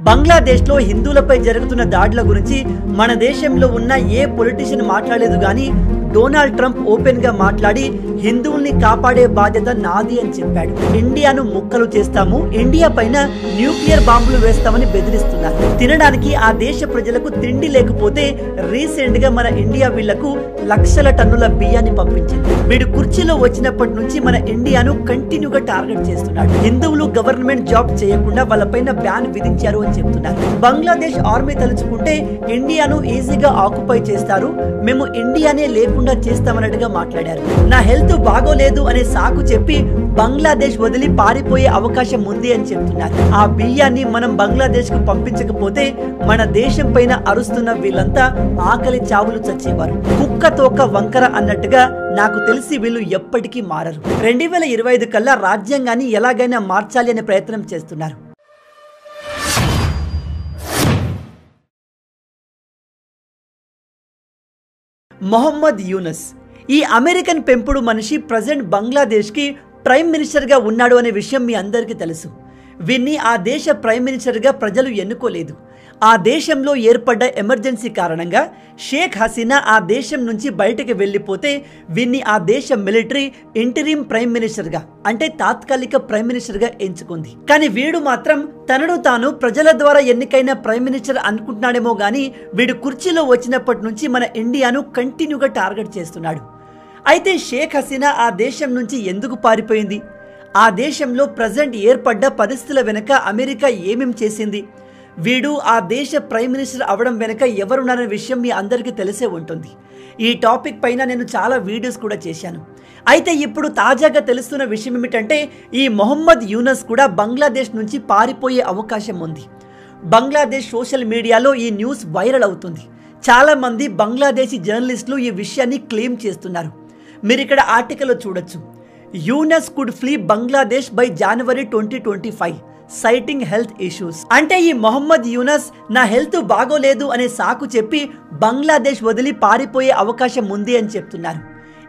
బంగ్లాదేశ్లో హిందువులపై జరుగుతున్న దాడుల గురించి మన దేశంలో ఉన్న ఏ పొలిటీషియన్ మాట్లాడలేదు కానీ డొనాల్డ్ ట్రంప్ ఓపెన్ గా మాట్లాడి హిందువుల్ని కాపాడే బాధ్యత నాది అని చెప్పాడు. ఇండియాను ముక్కలు చేస్తాము, ఇండియా పైన న్యూక్లియర్ బాంబులు వేస్తామని బెదిరిస్తున్నారు. తినడానికి ఆ దేశ ప్రజలకు తిండి లేకపోతే రీసెంట్ గా మన ఇండియా వీళ్లకు లక్షల టన్నుల బియ్యాన్ని పంపించింది. వీడు కుర్చీలో వచ్చినప్పటి నుంచి మన ఇండియాను కంటిన్యూగా టార్గెట్ చేస్తున్నాడు. హిందువులు గవర్నమెంట్ జాబ్ చేయకుండా వాళ్ళపైన బ్యాన్ విధించారు అని చెప్తున్నారు. బంగ్లాదేశ్ ఆర్మీ తలుచుకుంటే ఇండియాను ఈజీగా ఆక్యుపై చేస్తారు, మేము ఇండియానే లేకుండా చేస్తామన్నట్టుగా మాట్లాడారు. నా హెల్త్ బాగోలేదు అనే సాకు చెప్పి బంగ్లాదేశ్ వదిలి పారిపోయే అవకాశం ఉంది అని చెప్తున్నారు. ఆ బియ్యాన్ని మనం బంగ్లాదేశ్ కు పంపించకపోతే మన దేశం పైన అరుస్తున్న వీళ్ళంతా ఆకలి చావులు చచ్చేవారు. కుక్క తోక వంకర అన్నట్టుగా నాకు తెలిసి వీళ్ళు ఎప్పటికీ మారరు. 2025 కల్లా రాజ్యాంగాన్ని ఎలాగైనా మార్చాలి అనే ప్రయత్నం చేస్తున్నారు. మొహమ్మద్ యూనస్ ఈ అమెరికన్ పెంపుడు మనిషి ప్రజెంట్ బంగ్లాదేశ్కి ప్రైమ్ మినిస్టర్గా ఉన్నాడు అనే విషయం మీ అందరికీ తెలుసు. వీన్ని ఆ దేశ ప్రైమ్ మినిస్టర్గా ప్రజలు ఎన్నుకోలేదు. ఆ దేశంలో ఏర్పడ్డ ఎమర్జెన్సీ కారణంగా షేక్ హసీనా ఆ దేశం నుంచి బయటకు వెళ్ళిపోతే వీన్ని ఆ దేశ మిలిటరీ ఇంటరిమ్ ప్రైమ్ మినిస్టర్గా అంటే తాత్కాలిక ప్రైమ్ మినిస్టర్గా ఎంచుకుంది. కానీ వీడు మాత్రం తనను తాను ప్రజల ద్వారా ఎన్నికైన ప్రైమ్ మినిస్టర్ అనుకుంటున్నాడేమో కానీ వీడు కుర్చీలో వచ్చినప్పటి నుంచి మన ఇండియాను కంటిన్యూగా టార్గెట్ చేస్తున్నాడు. అయితే షేక్ హసీనా ఆ దేశం నుంచి ఎందుకు పారిపోయింది? ఆ దేశంలో ప్రజెంట్ ఏర్పడ్డ పరిస్థితుల వెనుక అమెరికా ఏమేం చేసింది? వీడు ఆ దేశ ప్రైమ్ మినిస్టర్ అవడం వెనుక ఎవరున్నారనే విషయం మీ అందరికీ తెలిసే ఉంటుంది. ఈ టాపిక్ పైన నేను చాలా వీడియోస్ కూడా చేశాను. అయితే ఇప్పుడు తాజాగా తెలుస్తున్న విషయం ఏమిటంటే ఈ మొహమ్మద్ యూనస్ కూడా బంగ్లాదేశ్ నుంచి పారిపోయే అవకాశం ఉంది. బంగ్లాదేశ్ సోషల్ మీడియాలో ఈ న్యూస్ వైరల్ అవుతుంది. చాలామంది బంగ్లాదేశీ జర్నలిస్టులు ఈ విషయాన్ని క్లెయిమ్ చేస్తున్నారు. మీరు ఇక్కడ ఆర్టికల్లో చూడొచ్చు. Yunus could flea Bangladesh by January 2025 citing health issues. అంటే ఈ మొహమ్మద్ యూనస్ నా హెల్త్ బాగోలేదు అనే సాకు చెప్పి బంగ్లాదేశ్ వదిలి పారిపోయే అవకాశం ఉంది అని చెప్తున్నారు.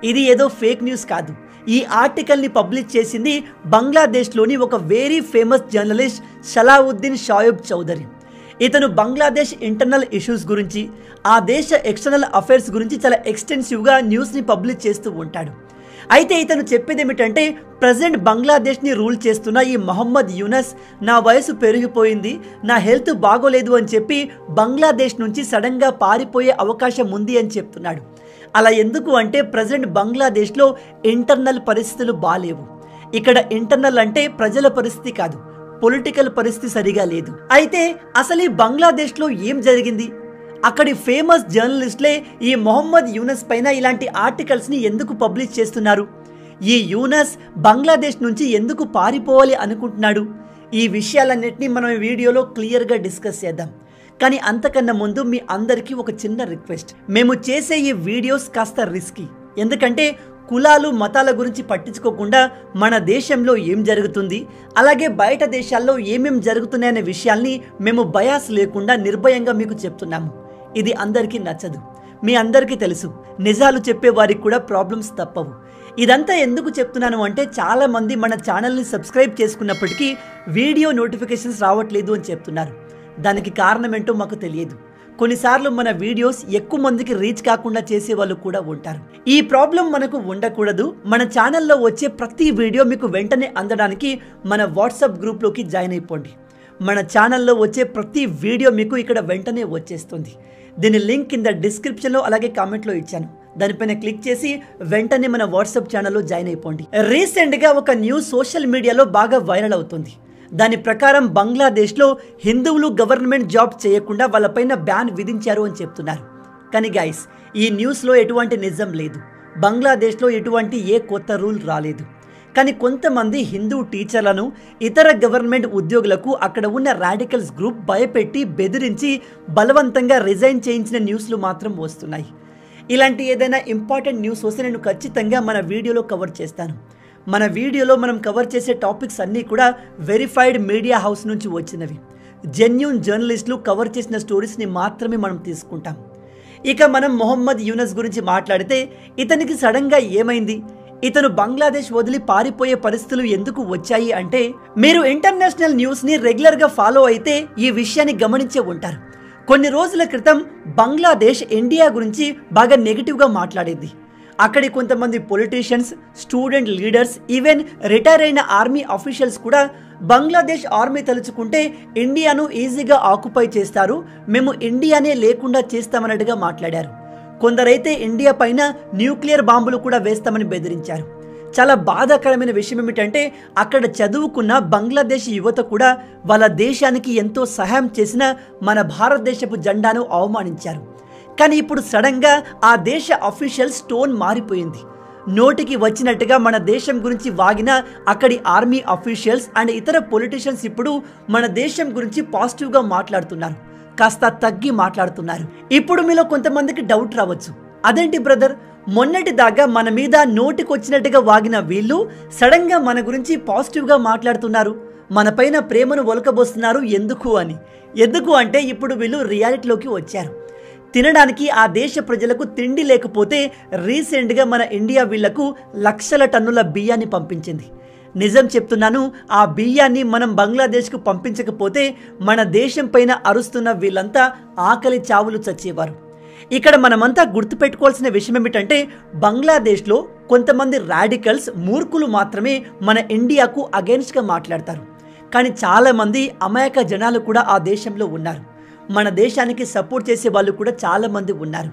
ఇది ఏదో ఫేక్ న్యూస్ కాదు. ఈ ఆర్టికల్ని పబ్లిష్ చేసింది బంగ్లాదేశ్లోని ఒక very famous journalist Salauddin Shoaib Choudhury. ఇతను బంగ్లాదేశ్ ఇంటర్నల్ ఇష్యూస్ గురించి ఆ దేశ ఎక్స్టర్నల్ అఫైర్స్ గురించి చాలా ఎక్స్టెన్సివ్గా న్యూస్ని పబ్లిష్ చేస్తూ ఉంటాడు. అయితే ఇతను చెప్పేది ఏమిటంటే ప్రజెంట్ బంగ్లాదేశ్ని రూల్ చేస్తున్న ఈ మొహమ్మద్ యూనస్ నా వయసు పెరిగిపోయింది, నా హెల్త్ బాగోలేదు అని చెప్పి బంగ్లాదేశ్ నుంచి సడన్గా పారిపోయే అవకాశం ఉంది అని చెప్తున్నాడు. అలా ఎందుకు అంటే ప్రజెంట్ బంగ్లాదేశ్లో ఇంటర్నల్ పరిస్థితులు బాలేవు. ఇక్కడ ఇంటర్నల్ అంటే ప్రజల పరిస్థితి కాదు, పొలిటికల్ పరిస్థితి సరిగా లేదు. అయితే అసలు ఈ బంగ్లాదేశ్లో ఏం జరిగింది? అక్కడి ఫేమస్ జర్నలిస్టులే ఈ మొహమ్మద్ యూనస్ పైన ఇలాంటి ఆర్టికల్స్ని ఎందుకు పబ్లిష్ చేస్తున్నారు? ఈ యూనస్ బంగ్లాదేశ్ నుంచి ఎందుకు పారిపోవాలి అనుకుంటున్నాడు? ఈ విషయాలన్నింటినీ మనం ఈ వీడియోలో క్లియర్గా డిస్కస్ చేద్దాం. కానీ అంతకన్నా ముందు మీ అందరికీ ఒక చిన్న రిక్వెస్ట్. మేము చేసే ఈ వీడియోస్ కాస్త రిస్కీ. ఎందుకంటే కులాలు మతాల గురించి పట్టించుకోకుండా మన దేశంలో ఏం జరుగుతుంది, అలాగే బయట దేశాల్లో ఏమేం జరుగుతున్నాయనే విషయాల్ని మేము బయాస్ లేకుండా నిర్భయంగా మీకు చెప్తున్నాము. ఇది అందరికీ నచ్చదు. మీ అందరికీ తెలుసు, నిజాలు చెప్పే వారికి కూడా ప్రాబ్లమ్స్ తప్పవు. ఇదంతా ఎందుకు చెప్తున్నాను అంటే చాలామంది మన ఛానల్ని సబ్స్క్రైబ్ చేసుకున్నప్పటికీ వీడియో నోటిఫికేషన్స్ రావట్లేదు అని చెప్తున్నారు. దానికి కారణం ఏంటో మాకు తెలియదు. కొన్నిసార్లు మన వీడియోస్ ఎక్కువ మందికి రీచ్ కాకుండా చేసే వాళ్ళు కూడా ఉంటారు. ఈ ప్రాబ్లం మనకు ఉండకూడదు. మన ఛానల్లో వచ్చే ప్రతి వీడియో మీకు వెంటనే అందడానికి మన వాట్సాప్ గ్రూప్లోకి జాయిన్ అయిపోండి. మన ఛానల్లో వచ్చే ప్రతి వీడియో మీకు ఇక్కడ వెంటనే వచ్చేస్తుంది. దీని లింక్ కింద డిస్క్రిప్షన్లో అలాగే కామెంట్లో ఇచ్చాను. దానిపైన క్లిక్ చేసి వెంటనే మన వాట్సాప్ ఛానల్లో జాయిన్ అయిపోండి. రీసెంట్గా ఒక న్యూస్ సోషల్ మీడియాలో బాగా వైరల్ అవుతుంది. దాని ప్రకారం బంగ్లాదేశ్లో హిందువులు గవర్నమెంట్ జాబ్ చేయకుండా వాళ్ళపైన బ్యాన్ విధించారు అని చెప్తున్నారు. కానీ గైస్, ఈ న్యూస్లో ఎటువంటి నిజం లేదు. బంగ్లాదేశ్లో ఎటువంటి ఏ కొత్త రూల్ రాలేదు. కానీ కొంతమంది హిందూ టీచర్లను, ఇతర గవర్నమెంట్ ఉద్యోగులకు అక్కడ ఉన్న రాడికల్స్ గ్రూప్ భయపెట్టి బెదిరించి బలవంతంగా రిజైన్ చేయించిన న్యూస్లు మాత్రం వస్తున్నాయి. ఇలాంటి ఏదైనా ఇంపార్టెంట్ న్యూస్ వస్తే నేను ఖచ్చితంగా మన వీడియోలో కవర్ చేస్తాను. మన వీడియోలో మనం కవర్ చేసే టాపిక్స్ అన్నీ కూడా వెరిఫైడ్ మీడియా హౌస్ నుంచి వచ్చినవి. జెన్యూన్ జర్నలిస్టులు కవర్ చేసిన స్టోరీస్ని మాత్రమే మనం తీసుకుంటాం. ఇక మనం మొహమ్మద్ యూనస్ గురించి మాట్లాడితే ఇతనికి సడన్గా ఏమైంది? ఇతను బంగ్లాదేశ్ వదిలి పారిపోయే పరిస్థితులు ఎందుకు వచ్చాయి అంటే, మీరు ఇంటర్నేషనల్ న్యూస్ని రెగ్యులర్గా ఫాలో అయితే ఈ విషయాన్ని గమనించే ఉంటారు. కొన్ని రోజుల క్రితం బంగ్లాదేశ్ ఇండియా గురించి బాగా నెగిటివ్గా మాట్లాడేది. అక్కడి కొంతమంది politicians, student leaders, even retire అయిన ఆర్మీ అఫీషియల్స్ కూడా బంగ్లాదేశ్ ఆర్మీ తలుచుకుంటే ఇండియాను ఈజీగా ఆక్యుపై చేస్తారు, మేము ఇండియానే లేకుండా చేస్తామన్నట్టుగా మాట్లాడారు. కొందరైతే ఇండియా పైన న్యూక్లియర్ బాంబులు కూడా వేస్తామని బెదిరించారు. చాలా బాధాకరమైన విషయం ఏమిటంటే, అక్కడ చదువుకున్న బంగ్లాదేశ్ యువత కూడా వాళ్ళ దేశానికి ఎంతో సహాయం చేసిన మన భారతదేశపు జెండాను అవమానించారు. కానీ ఇప్పుడు సడన్గా ఆ దేశ అఫీషియల్స్ టోన్ మారిపోయింది. నోటికి వచ్చినట్టుగా మన దేశం గురించి వాగిన అక్కడి ఆర్మీ అఫీషియల్స్ అండ్ ఇతర పొలిటీషియన్స్ ఇప్పుడు మన దేశం గురించి పాజిటివ్గా మాట్లాడుతున్నారు, కాస్త తగ్గి మాట్లాడుతున్నారు. ఇప్పుడు మీలో కొంతమందికి డౌట్ రావచ్చు, అదేంటి బ్రదర్, మొన్నటి దాకా మన మీద నోటికి వచ్చినట్టుగా వాగిన వీళ్ళు సడన్గా మన గురించి పాజిటివ్గా మాట్లాడుతున్నారు, మన పైన ప్రేమను ఒలకబోస్తున్నారు ఎందుకు అని. ఎందుకు అంటే ఇప్పుడు వీళ్ళు రియాలిటీలోకి వచ్చారు. తినడానికి ఆ దేశ ప్రజలకు తిండి లేకపోతే రీసెంట్గా మన ఇండియా వీళ్లకు లక్షల టన్నుల బియ్యాన్ని పంపించింది. నిజం చెప్తున్నాను, ఆ బియ్యాన్ని మనం బంగ్లాదేశ్కు పంపించకపోతే మన దేశం పైన అరుస్తున్న వీళ్ళంతా ఆకలి చావులు చచ్చేవారు. ఇక్కడ మనమంతా గుర్తుపెట్టుకోవాల్సిన విషయం ఏమిటంటే, బంగ్లాదేశ్లో కొంతమంది రాడికల్స్, మూర్ఖులు మాత్రమే మన ఇండియాకు అగెన్స్ట్గా మాట్లాడతారు. కానీ చాలామంది అమాయక జనాలు కూడా ఆ దేశంలో ఉన్నారు. మన దేశానికి సపోర్ట్ చేసే వాళ్ళు కూడా చాలామంది ఉన్నారు.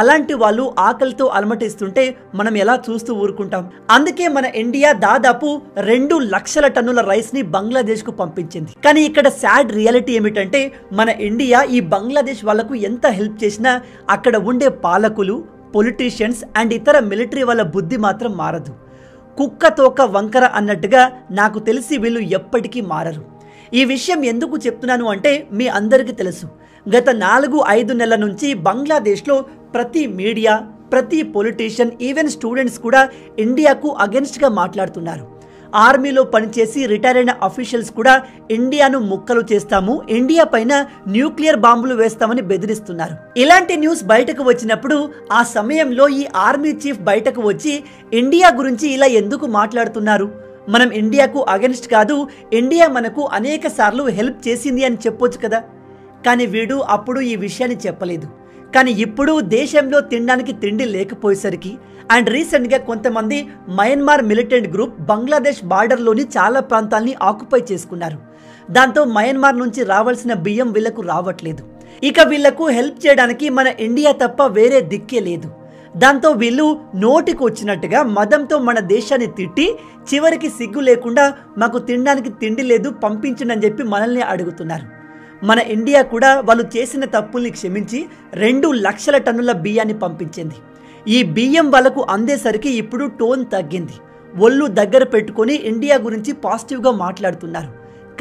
అలాంటి వాళ్ళు ఆకలితో అలమటిస్తుంటే మనం ఎలా చూస్తూ ఊరుకుంటాం? అందుకే మన ఇండియా దాదాపు 2 లక్షల టన్నుల రైస్ని బంగ్లాదేశ్కు పంపించింది. కానీ ఇక్కడ సాడ్ రియాలిటీ ఏమిటంటే, మన ఇండియా ఈ బంగ్లాదేశ్ వాళ్లకు ఎంత హెల్ప్ చేసినా అక్కడ ఉండే పాలకులు, పొలిటీషియన్స్ అండ్ ఇతర మిలిటరీ వాళ్ళ బుద్ధి మాత్రం మారదు. కుక్క తోక వంకర అన్నట్టుగా నాకు తెలిసి వీళ్ళు ఎప్పటికీ మారరు. ఈ విషయం ఎందుకు చెప్తున్నాను అంటే, మీ అందరికీ తెలుసు, గత 4-5 నెలల నుంచి బంగ్లాదేశ్లో ప్రతి మీడియా, ప్రతి పొలిటీషియన్, ఈవెన్ స్టూడెంట్స్ కూడా ఇండియాకు అగెన్స్ట్గా మాట్లాడుతున్నారు. ఆర్మీలో పనిచేసి రిటైర్ అయిన అఫీషియల్స్ కూడా ఇండియాను ముక్కలు చేస్తాము, ఇండియా పైన న్యూక్లియర్ బాంబులు వేస్తామని బెదిరిస్తున్నారు. ఇలాంటి న్యూస్ బయటకు వచ్చినప్పుడు ఆ సమయంలో ఈ ఆర్మీ చీఫ్ బయటకు వచ్చి ఇండియా గురించి ఇలా ఎందుకు మాట్లాడుతున్నారు, మనం ఇండియాకు అగెన్స్ట్ కాదు, ఇండియా మనకు అనేక సార్లు హెల్ప్ చేసింది అని చెప్పొచ్చు కదా. కానీ వీడు అప్పుడు ఈ విషయాన్ని చెప్పలేదు. కానీ ఇప్పుడు దేశంలో తినడానికి తిండి లేకపోయేసరికి అండ్ రీసెంట్గా కొంతమంది మయన్మార్ మిలిటెంట్ గ్రూప్ బంగ్లాదేశ్ బార్డర్లోని చాలా ప్రాంతాల్ని ఆక్యుపై చేసుకున్నారు. దాంతో మయన్మార్ నుంచి రావాల్సిన బియ్యం వీళ్లకు రావట్లేదు. ఇక వీళ్లకు హెల్ప్ చేయడానికి మన ఇండియా తప్ప వేరే దిక్కే లేదు. దాంతో వీళ్ళు నోటికి వచ్చినట్టుగా మదంతో మన దేశాన్ని తిట్టి చివరికి సిగ్గు లేకుండా మాకు తినడానికి తిండి లేదు పంపించండి అని చెప్పి మనల్ని అడుగుతున్నారు. మన ఇండియా కూడా వాళ్ళు చేసిన తప్పుల్ని క్షమించి 2 లక్షల టన్నుల బియ్యాన్ని పంపించింది. ఈ బియ్యం వాళ్ళకు అందేసరికి ఇప్పుడు టోన్ తగ్గింది. ఒళ్ళు దగ్గర పెట్టుకొని ఇండియా గురించి పాజిటివ్గా మాట్లాడుతున్నారు.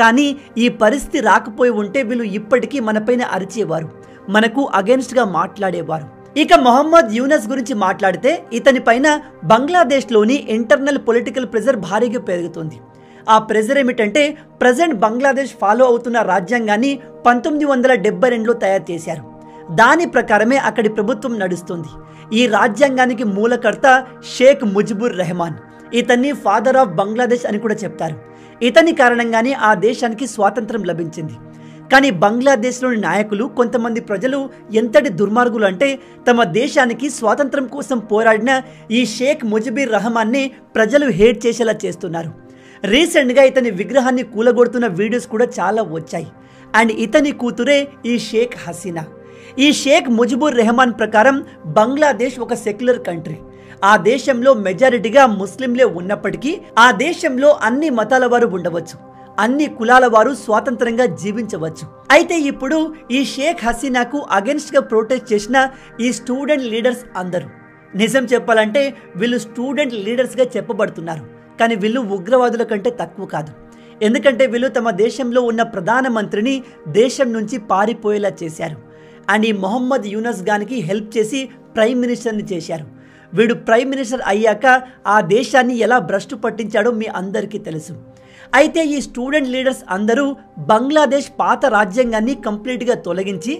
కానీ ఈ పరిస్థితి రాకపోయి ఉంటే వీళ్ళు ఇప్పటికీ మనపైన అరిచేవారు, మనకు అగెన్స్ట్గా మాట్లాడేవారు. ఇక మొహమ్మద్ యూనస్ గురించి మాట్లాడితే, ఇతని పైన బంగ్లాదేశ్లోని ఇంటర్నల్ పొలిటికల్ ప్రెజర్ భారీగా పెరుగుతుంది. ఆ ప్రెజర్ ఏమిటంటే, ప్రజెంట్ బంగ్లాదేశ్ ఫాలో అవుతున్న రాజ్యాంగాన్ని 1972లో తయారు చేశారు. దాని ప్రకారమే అక్కడి ప్రభుత్వం నడుస్తుంది. ఈ రాజ్యాంగానికి మూలకర్త షేక్ ముజిబుర్ రెహమాన్. ఇతన్ని ఫాదర్ ఆఫ్ బంగ్లాదేశ్ అని కూడా చెప్తారు. ఇతని కారణంగానే ఆ దేశానికి స్వాతంత్రం లభించింది. కానీ బంగ్లాదేశ్లోని నాయకులు, కొంతమంది ప్రజలు ఎంతటి దుర్మార్గులు అంటే, తమ దేశానికి స్వాతంత్రం కోసం పోరాడిన ఈ షేక్ ముజిబుర్ రెహమాన్ని ప్రజలు హేట్ చేసేలా చేస్తున్నారు. రీసెంట్గా ఇతని విగ్రహాన్ని కూలగొడుతున్న వీడియోస్ కూడా చాలా వచ్చాయి. అండ్ ఇతని కూతురే ఈ షేక్ హసీనా. ఈ షేక్ ముజిబుర్ రెహమాన్ ప్రకారం బంగ్లాదేశ్ ఒక సెక్యులర్ కంట్రీ. ఆ దేశంలో మెజారిటీగా ముస్లింలే ఉన్నప్పటికీ ఆ దేశంలో అన్ని మతాల వారు ఉండవచ్చు, అన్ని కులాల వారు స్వాతంత్రంగా జీవించవచ్చు. అయితే ఇప్పుడు ఈ షేక్ హసీనాకు అగెన్స్ట్గా ప్రొటెస్ట్ చేసిన ఈ స్టూడెంట్ లీడర్స్ అందరూ, నిజం చెప్పాలంటే వీళ్ళు స్టూడెంట్ లీడర్స్గా చెప్పబడుతున్నారు. కానీ వీళ్ళు ఉగ్రవాదుల కంటే తక్కువ కాదు. ఎందుకంటే వీళ్ళు తమ దేశంలో ఉన్న ప్రధానమంత్రిని దేశం నుంచి పారిపోయేలా చేశారు. అండ్ ఈ మొహమ్మద్ యూనస్ గానికి హెల్ప్ చేసి ప్రైమ్ మినిస్టర్ని చేశారు. వీడు ప్రైమ్ మినిస్టర్ అయ్యాక ఆ దేశాన్ని ఎలా భ్రష్టు పట్టించాడో మీ అందరికీ తెలుసు. అయితే ఈ స్టూడెంట్ లీడర్స్ అందరూ బంగ్లాదేశ్ పాత రాజ్యాంగాన్ని కంప్లీట్గా తొలగించి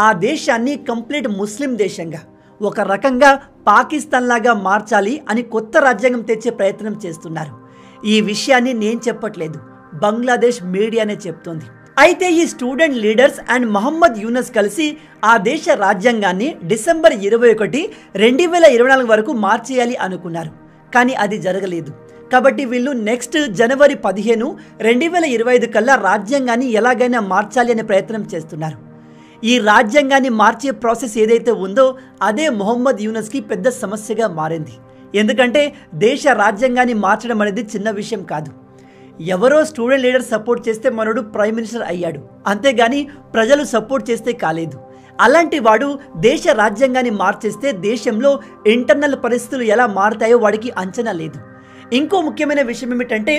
ఆ దేశాన్ని కంప్లీట్ ముస్లిం దేశంగా, ఒక రకంగా పాకిస్తాన్ లాగా మార్చాలి అని కొత్త రాజ్యాంగం తెచ్చే ప్రయత్నం చేస్తున్నారు. ఈ విషయాన్ని నేను చెప్పట్లేదు, బంగ్లాదేశ్ మీడియానే చెప్తోంది. అయితే ఈ student leaders and Muhammad Yunus కలిసి ఆ దేశ రాజ్యాంగాన్ని డిసెంబర్ 21, 2024 వరకు మార్చేయాలి అనుకున్నారు. కానీ అది జరగలేదు. కాబట్టి వీళ్ళు నెక్స్ట్ జనవరి 15, 2025 కల్లా రాజ్యాంగాన్ని ఎలాగైనా మార్చాలి అనే ప్రయత్నం చేస్తున్నారు. ఈ రాజ్యాంగాన్ని మార్చే ప్రాసెస్ ఏదైతే ఉందో అదే మొహమ్మద్ యూనస్కి పెద్ద సమస్యగా మారింది. ఎందుకంటే దేశ రాజ్యాంగాన్ని మార్చడం అనేది చిన్న విషయం కాదు. ఎవరో స్టూడెంట్ లీడర్ సపోర్ట్ చేస్తే మనోడు ప్రైమ్ మినిస్టర్ అయ్యాడు, అంతేగాని ప్రజలు సపోర్ట్ చేస్తే కాలేదు. అలాంటి వాడు దేశ రాజ్యాంగాన్ని మార్చేస్తే దేశంలో ఇంటర్నల్ పరిస్థితులు ఎలా మారుతాయో వాడికి అంచనా లేదు. ఇంకో ముఖ్యమైన విషయం ఏమిటంటే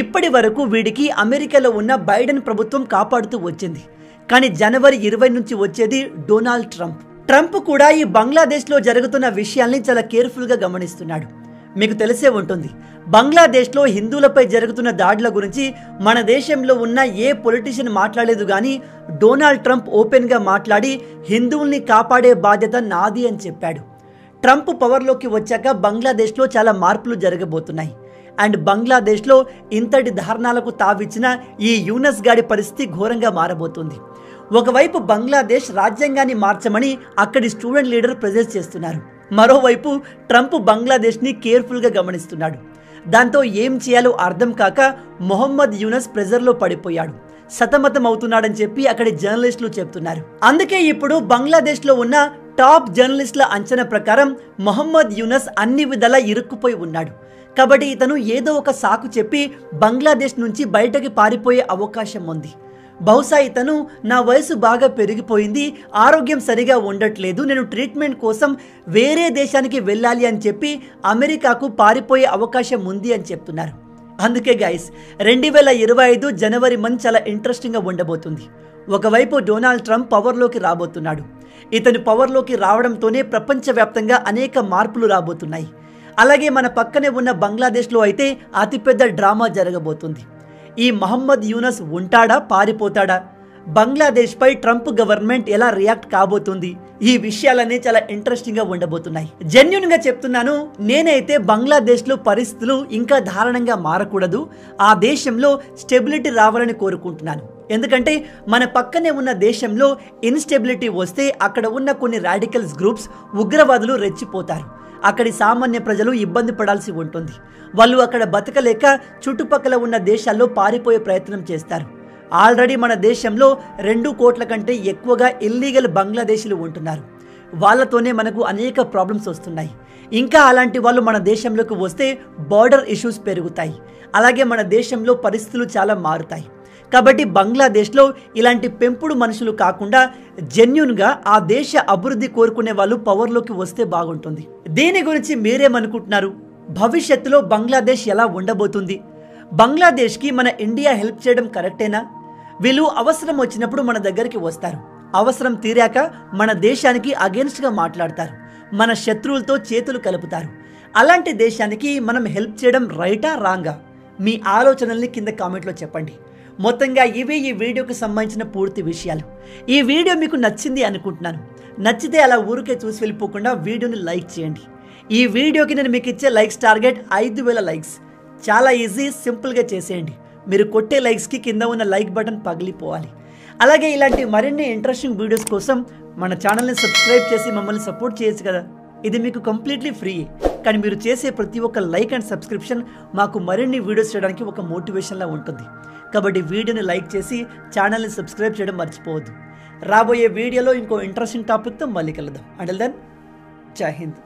ఇప్పటి వరకు వీడికి అమెరికాలో ఉన్న బైడెన్ ప్రభుత్వం కాపాడుతూ వచ్చింది. కానీ జనవరి 20 నుంచి వచ్చేది డొనాల్డ్ ట్రంప్. ట్రంప్ కూడా ఈ బంగ్లాదేశ్లో జరుగుతున్న విషయాల్ని చాలా కేర్ఫుల్గా గమనిస్తున్నాడు. మీకు తెలిసే ఉంటుంది, బంగ్లాదేశ్లో హిందువులపై జరుగుతున్న దాడుల గురించి మన దేశంలో ఉన్న ఏ పొలిటీషియన్ మాట్లాడలేదు. కానీ డొనాల్డ్ ట్రంప్ ఓపెన్గా మాట్లాడి హిందువుల్ని కాపాడే బాధ్యత నాది అని చెప్పాడు. ట్రంప్ పవర్లోకి వచ్చాక బంగ్లాదేశ్లో చాలా మార్పులు జరగబోతున్నాయి. అండ్ బంగ్లాదేశ్లో ఇంతటి దారుణాలకు తావిచ్చిన ఈ యూనస్ గాడి పరిస్థితి ఘోరంగా మారబోతుంది. ఒకవైపు బంగ్లాదేశ్ రాజ్యాంగాన్ని మార్చమని అక్కడి స్టూడెంట్ లీడర్ ప్రెజర్ చేస్తున్నారు. మరోవైపు ట్రంప్ బంగ్లాదేశ్ని కేర్ఫుల్గా గమనిస్తున్నాడు. దాంతో ఏం చేయాలో అర్థం కాక మొహమ్మద్ యూనస్ ప్రెజర్లో పడిపోయాడు, సతమతం అవుతున్నాడని చెప్పి అక్కడి జర్నలిస్టులు చెప్తున్నారు. అందుకే ఇప్పుడు బంగ్లాదేశ్లో ఉన్న టాప్ జర్నలిస్టుల అంచనా ప్రకారం మొహమ్మద్ యూనస్ అన్ని విధాలా ఇరుక్కుపోయి ఉన్నాడు. కాబట్టి ఇతను ఏదో ఒక సాకు చెప్పి బంగ్లాదేశ్ నుంచి బయటకి పారిపోయే అవకాశం ఉంది. బహుశా ఇతను నా వయసు బాగా పెరిగిపోయింది, ఆరోగ్యం సరిగా ఉండట్లేదు, నేను ట్రీట్మెంట్ కోసం వేరే దేశానికి వెళ్ళాలి అని చెప్పి అమెరికాకు పారిపోయే అవకాశం ఉంది అని చెప్తున్నారు. అందుకే గైస్ 2025 జనవరి మంత్ చాలా ఇంట్రెస్టింగ్గా ఉండబోతుంది. ఒకవైపు డొనాల్డ్ ట్రంప్ పవర్లోకి రాబోతున్నాడు. ఇతను పవర్లోకి రావడంతోనే ప్రపంచవ్యాప్తంగా అనేక మార్పులు రాబోతున్నాయి. అలాగే మన పక్కనే ఉన్న బంగ్లాదేశ్లో అయితే అతిపెద్ద డ్రామా జరగబోతుంది. ఈ మహమ్మద్ యూనస్ ఉంటాడా, పారిపోతాడా? బంగ్లాదేశ్పై ట్రంప్ గవర్నమెంట్ ఎలా రియాక్ట్ కాబోతుంది? ఈ విషయాలన్నీ చాలా ఇంట్రెస్టింగ్గా ఉండబోతున్నాయి. జెన్యూన్గా చెప్తున్నాను, నేనైతే బంగ్లాదేశ్లో పరిస్థితులు ఇంకా దారుణంగా మారకూడదు, ఆ దేశంలో స్టెబిలిటీ రావాలని కోరుకుంటున్నాను. ఎందుకంటే మన పక్కనే ఉన్న దేశంలో ఇన్స్టెబిలిటీ వస్తే అక్కడ ఉన్న కొన్ని రాడికల్స్ గ్రూప్స్, ఉగ్రవాదులు రెచ్చిపోతారు. అక్కడి సామాన్య ప్రజలు ఇబ్బంది పడాల్సి ఉంటుంది. వాళ్ళు అక్కడ బతకలేక చుట్టుపక్కల ఉన్న దేశాల్లో పారిపోయే ప్రయత్నం చేస్తారు. ఆల్రెడీ మన దేశంలో 2 కోట్ల కంటే ఎక్కువగా ఇల్లీగల్ బంగ్లాదేశీలు ఉంటున్నారు. వాళ్ళతోనే మనకు అనేక ప్రాబ్లమ్స్ వస్తున్నాయి. ఇంకా అలాంటి వాళ్ళు మన దేశంలోకి వస్తే బార్డర్ ఇష్యూస్ పెరుగుతాయి. అలాగే మన దేశంలో పరిస్థితులు చాలా మారుతాయి. కాబట్టి బంగ్లాదేశ్లో ఇలాంటి పెంపుడు మనుషులు కాకుండా జెన్యూన్గా ఆ దేశ అభివృద్ధి కోరుకునే వాళ్ళు పవర్లోకి వస్తే బాగుంటుంది. దీని గురించి మీరేమనుకుంటున్నారు? భవిష్యత్తులో బంగ్లాదేశ్ ఎలా ఉండబోతుంది? బంగ్లాదేశ్కి మన ఇండియా హెల్ప్ చేయడం కరెక్టేనా? వీళ్ళు అవసరం వచ్చినప్పుడు మన దగ్గరికి వస్తారు, అవసరం తీరాక మన దేశానికి అగెన్స్ట్గా మాట్లాడతారు, మన శత్రువులతో చేతులు కలుపుతారు. అలాంటి దేశానికి మనం హెల్ప్ చేయడం రైటా, రాంగా? మీ ఆలోచనల్ని కింద కామెంట్లో చెప్పండి. మొత్తంగా ఇవే ఈ వీడియోకి సంబంధించిన పూర్తి విషయాలు. ఈ వీడియో మీకు నచ్చింది అనుకుంటున్నాను. నచ్చితే అలా ఊరికే చూసి వెళ్ళిపోకుండా వీడియోని లైక్ చేయండి. ఈ వీడియోకి నేను మీకు ఇచ్చే లైక్స్ టార్గెట్ 5000 లైక్స్. చాలా ఈజీ, సింపుల్గా చేసేయండి. మీరు కొట్టే లైక్స్కి కింద ఉన్న లైక్ బటన్ పగిలిపోవాలి. అలాగే ఇలాంటి మరిన్ని ఇంట్రెస్టింగ్ వీడియోస్ కోసం మన ఛానల్ని సబ్స్క్రైబ్ చేసి మమ్మల్ని సపోర్ట్ చేయొచ్చు కదా. ఇది మీకు కంప్లీట్లీ ఫ్రీ. కానీ మీరు చేసే ప్రతి ఒక్క లైక్ అండ్ సబ్స్క్రిప్షన్ మాకు మరిన్ని వీడియోస్ చేయడానికి ఒక మోటివేషన్లా ఉంటుంది. కాబట్టి వీడియోని లైక్ చేసి ఛానల్ని సబ్స్క్రైబ్ చేయడం మర్చిపోవద్దు. రాబోయే వీడియోలో ఇంకో ఇంట్రెస్టింగ్ టాపిక్తో మళ్ళీ కలుద్దాం. అంటిల్ దెన్, జై హింద్.